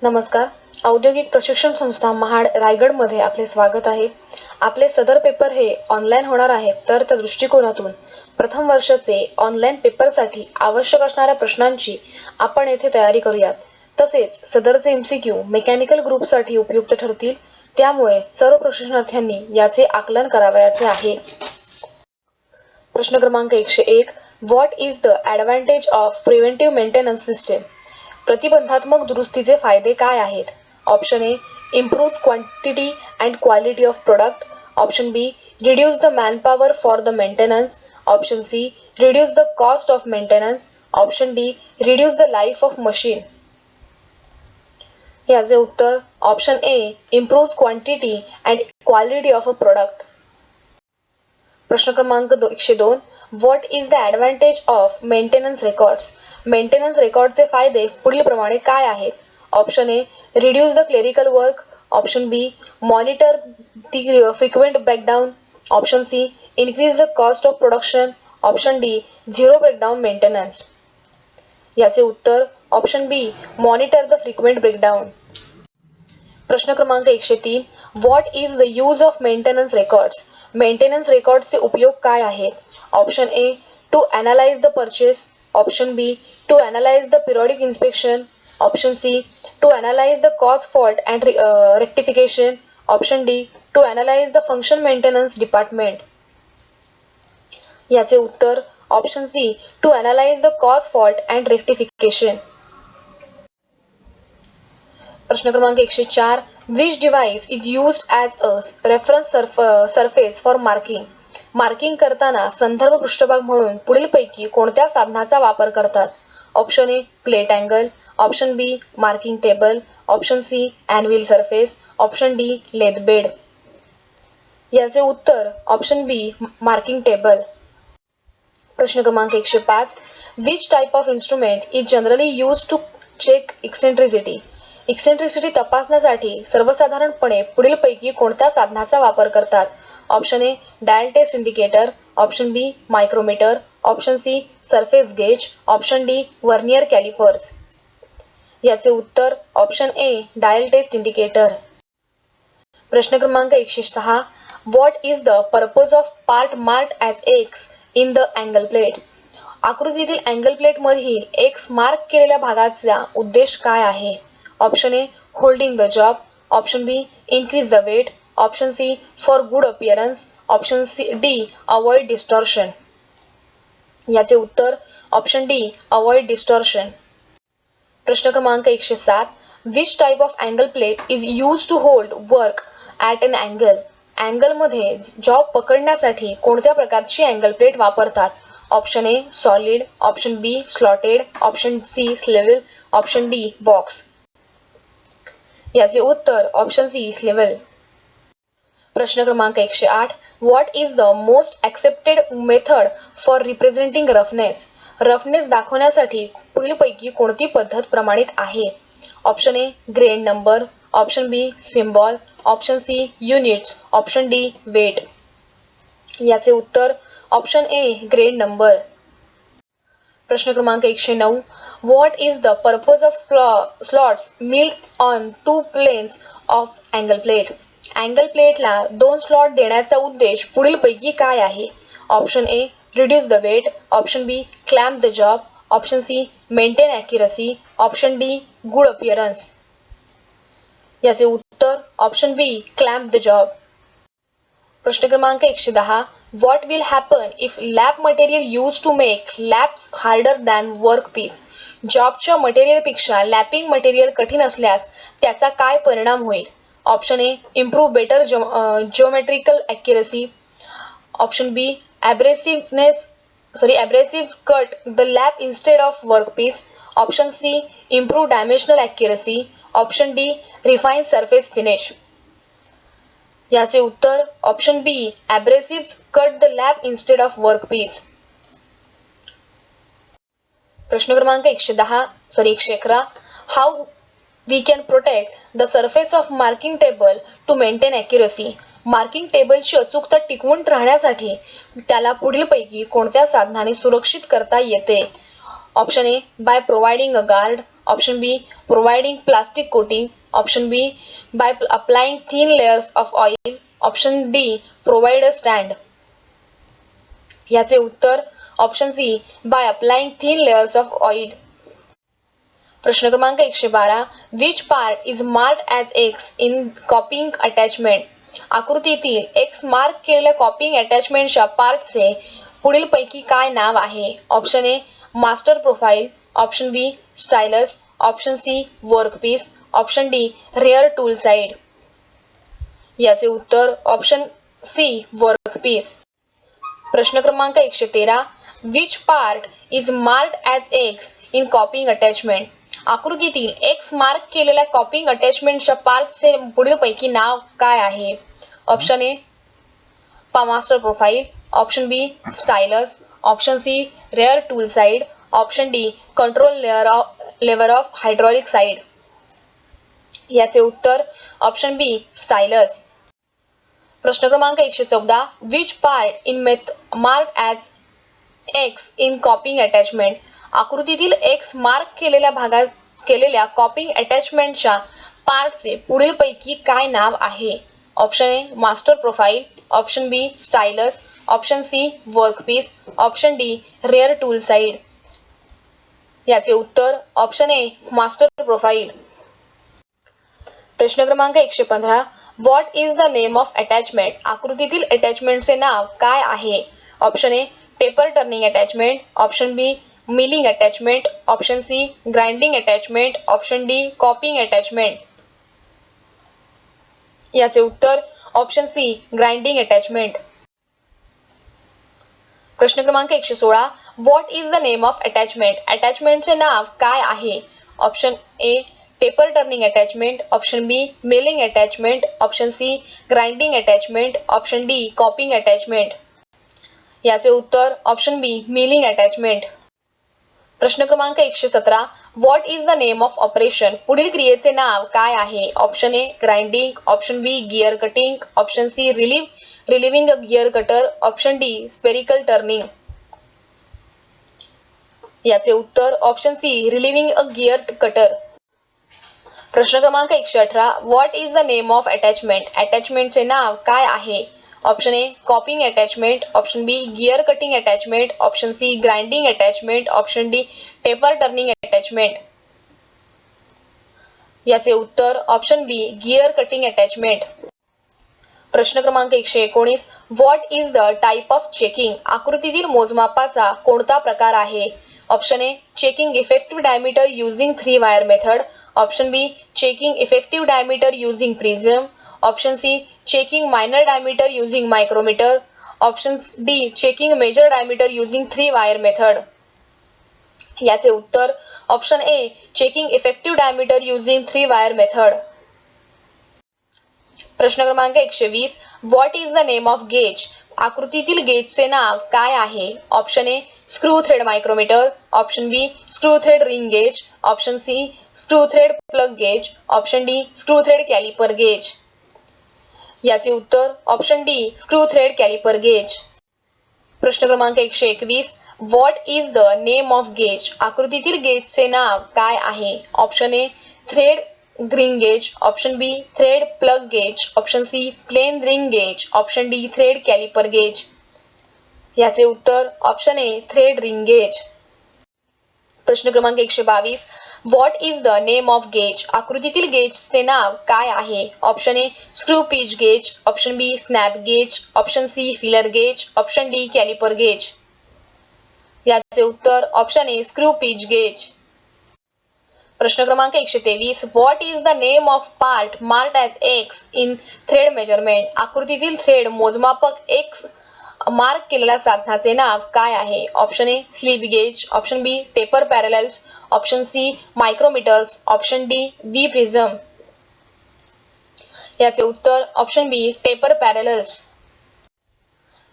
नमस्कार. औद्योगिक प्रशिक्षण संस्था महाड रायगडमध्ये आपले स्वागत आहे. आपले सदर पेपर हे ऑनलाईन होणार आहेत, तर त्या दृष्टिकोनातून प्रथम वर्षाचे ऑनलाईन पेपरसाठी आवश्यक असणाऱ्या प्रश्नांची आपण येथे तयारी करूयात. तसेच सदरचे MCQ मेकॅनिकल ग्रुपसाठी उपयुक्त ठरतील, त्यामुळे सर्व प्रशिक्षणार्थ्यांनी याचे आकलन करावयाचे आहे. प्रश्न क्रमांक 101. What is the advantage of preventive maintenance system? प्रतिबंधात्मक दुरुस्तीचे फायदे काय आहेत? Option A, improves quantity and quality of product. Option B, reduce the manpower for the maintenance. Option C, reduce the cost of maintenance. Option D, reduce the life of machine. याचे उत्तर option A, improves quantity and quality of a product. प्रश्न क्रमांक 102. What is the advantage of maintenance records? Maintenance रेकॉर्डचे फायदे पुढील प्रमाणे काय आहेत? Option A, reduce the clerical work. Option B, monitor the frequent breakdown. Option C, increase the cost of production. Option D, zero breakdown maintenance. याचे उत्तर option B, monitor the frequent breakdown. प्रश्न क्रमांक 103. What is the use of maintenance records? Maintenance रेकॉर्डचे उपयोग काय आहेत? Option A, to analyse the purchase. Option B, to analyse the periodic inspection. Option C, to analyse the cause fault and rectification. Option D, to analyse the function maintenance department. याचे उत्तर option C, to analyse the cause fault and rectification. प्रश्न क्रमांक 104. Which device is used as a reference surface for marking? Marking करताना संदर्भ पृष्ठभाग म्हणून पुढीलपैकी कोणत्या साधनाचा वापर करतात? Option A, plate angle. Option B, marking table. Option C, anvil surface. Option D, lathe bed. याचे उत्तर ऑप्शन बी, मार्किंग टेबल. प्रश्न क्रमांक 105. Which type of instrument is generally use to check eccentricity? Eccentricity तपासण्यासाठी सर्वसाधारणपणे पुढीलपैकी कोणत्या साधनाचा वापर करतात? Option A, dial test indicator. Option B, micrometer. Option C, surface gauge. Option D, vernier callipers. याचे उत्तर option A, dial test indicator. प्रश्न क्रमांक 106. What is the purpose of part marked as X in the angle plate? आकृतीतील angle प्लेटमधील X mark केलेल्या भागाचा उद्देश काय आहे? Option A, holding the job. Option B, increase the weight. Option C, for good appearance. Option C D, avoid distortion. याचे उत्तर option D, avoid distortion. प्रश्न क्रमांक 107. Which type of angle plate is use to hold work at an angle? अँगलमध्ये job पकडण्यासाठी कोणत्या प्रकारची angle plate वापरतात? Option A, solid. Option B, slotted. Option C, swivel. Option D, box. याचे उत्तर option C, swivel. प्रश्न क्रमांक 108. What is the most accepted method for representing roughness? Roughness दाखवण्यासाठी पुढीलपैकी कोणती पद्धत प्रमाणित आहे? Option A, grain number. Option B, symbol. Option C, units. Option D, weight. याचे उत्तर ऑप्शन ए, ग्रेन नंबर. प्रश्न क्रमांक 109. What is the purpose of slots milled on two planes of angle plate? Angle प्लेटला 2 स्लॉट देण्याचा उद्देश पुढीलपैकी काय आहे? Option A, reduce the weight. Option B, clamp the job. Option C, maintain accuracy. Option D, good appearance. याचे उत्तर option B, clamp the job. प्रश्न क्रमांक 110. What will happen if lap material use to make laps harder than work piece? जॉबच्या मटेरियलपेक्षा lapwing material कठीण असल्यास त्याचा काय परिणाम होईल? Option A, improve better geometrical accuracy. Option B, abrasives cut the lap instead of workpiece. Option C, improve dimensional accuracy. Option D, refine surface finish. याचे उत्तर option B, abrasives cut the lap instead of workpiece. प्रश्न क्रमांक 111. How we can protect the surface of marking table to maintain accuracy? Marking टेबलची अचूकता टिकवून राहण्यासाठी त्याला पुढीलपैकी कोणत्या साधनाने सुरक्षित करता येते? Option A, by providing a guard. Option B, providing plastic coating. Option B, by applying thin layers of oil. Option D, provide a stand. याचे उत्तर option C, by applying thin layers of oil. प्रश्न क्रमांक 112. Which part is marked as X in coping attachment? आकृतीतील X mark केलेल्या coping अटॅचमेंटच्या पार्टचे पुढीलपैकी काय नाव आहे? Option A, master profile. Option B, stylus. Option C, workpiece. Option D, rear tool side. याचे उत्तर ऑप्शन सी, वर्कपीस. प्रश्न क्रमांक 113. Which part is marked as X in coping attachment? आकृतीतील एक्स मार्क केलेल्या कॉपिंग अटॅचमेंटच्या पार्टचे पुढीलपैकी नाव काय आहे? Option A, master profile. Option B, stylus. Option C, rear tool side. Option D, control lever of hydraulic side. याचे उत्तर ऑप्शन बी, स्टायलस. प्रश्न क्रमांक 114. Which part in marked as X in coping attachment? आकृतीतील X mark केलेल्या coping अटॅचमेंटच्या पार्टचे पुढीलपैकी काय नाव आहे? Option A, master profile. Option B, stylus. Option C, workpiece. Option D, rear tool side. याचे उत्तर ऑप्शन ए, मास्टर प्रोफाइल. प्रश्न क्रमांक 115. What is the name of attachment? आकृतीतील अटॅचमेंटचे नाव काय आहे? Option A, taper turning attachment. Option B, milling attachment. Option C, grinding attachment. Option D, copying attachment. याचे उत्तर ऑप्शन सी, ग्राइंडिंग अटॅचमेंट. प्रश्न क्रमांक 116. What is the name of attachment? अटॅचमेंटचे नाव काय आहे? Option A, taper turning attachment. Option B, milling attachment. Option C, grinding attachment. Option D, copying attachment. याचे उत्तर ऑप्शन बी, मिलिंग अटॅचमेंट. प्रश्न क्रमांक 117. What is the name of operation? पुढील क्रियेचे नाव काय आहे? Option A, grinding. Option B, gear cutting. Option C, relieving a gear cutter. Option D, spherical turning. याचे उत्तर option C, relieving a gear cutter. प्रश्न क्रमांक 118. What is the name of attachment? अटॅचमेंटचे नाव काय आहे? Option A, copying attachment. Option B, gear cutting attachment. Option C, grinding attachment. Option D, taper turning attachment. याचे उत्तर option B, gear cutting attachment. प्रश्न क्रमांक 119. What is the type of checking? आकृतीतील मोजमापाचा कोणता प्रकार आहे? Option A, checking effective diameter using 3 wire method. Option B, checking effective diameter using prism. Option C, checking minor diameter using micrometer. Option D, checking major diameter using 3 wire method. याचे उत्तर option A, checking effective diameter using 3 wire method. प्रश्न क्रमांक 120. What is the name of gauge? आकृतीतील गेजचे नाव काय आहे? Option A, screw thread micrometer. Option B, screw thread ring gauge. Option C, screw thread plug gauge. Option D, screw thread caliper gauge. याचे उत्तर option D, screw thread caliper gauge. प्रश्न क्रमांक 121. What is the name of gauge? आकृतीतील गेजचे नाव काय आहे? Option A, thread ring gauge. Option B, thread plug gauge. Option C, plain ring gauge. Option D, thread caliper gauge. याचे उत्तर option A, thread ring gauge. प्रश्न क्रमांक 122. What is the name of gauge? आकृतीतील गेजचे नाव काय आहे? Option A, screw pitch gauge. Option B, snap gauge. Option C, feeler gauge. Option D, caliper gauge. याचे उत्तर option A, screw pitch gauge. प्रश्न क्रमांक 123. What is the name of part marked as X in thread measurement? आकृतीतील thread मोजमापक X mark केलेल्या साधनाचे नाव काय आहे? Option A, slip gauge. Option B, taper parallels. Option C, micrometers. Option D, V prism. याचे उत्तर ऑप्शन बी, टेपर पॅरलल्स.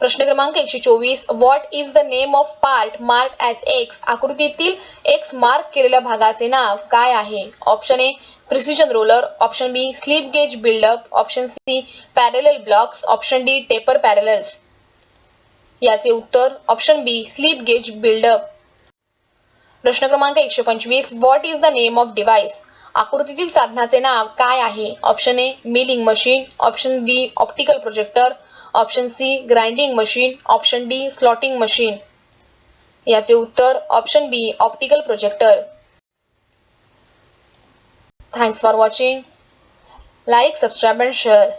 प्रश्न क्रमांक 124. What is the name of part marked as X? आकृतीतील एक्स मार्क केलेल्या भागाचे नाव काय आहे? Option A, precision roller. Option B, slip gauge build up. Option C, parallel blocks. Option D, taper पॅरलल्स. याचे उत्तर option B, slip gauge build up. प्रश्न क्रमांक 125. What is the name of device? आकृतीतील साधनाचे नाव काय आहे? Option A milling machine, option B optical projector, option C grinding machine, option D slotting machine. याचे उत्तर option B optical projector. Thanks for watching. Like, subscribe and share.